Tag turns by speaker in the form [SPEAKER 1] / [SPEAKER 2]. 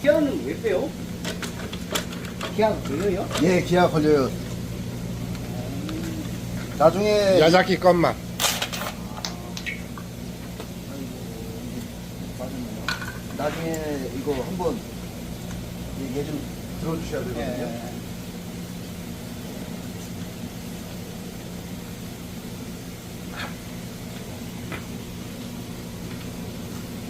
[SPEAKER 1] 기아는 왜 빼요? 기아가 걸려요?
[SPEAKER 2] 예, 기아 걸려요. 나중에
[SPEAKER 3] 야자키 것만.
[SPEAKER 2] 나중에 이거 한번 얘기 좀 들어주셔야 되거든요.
[SPEAKER 1] 예.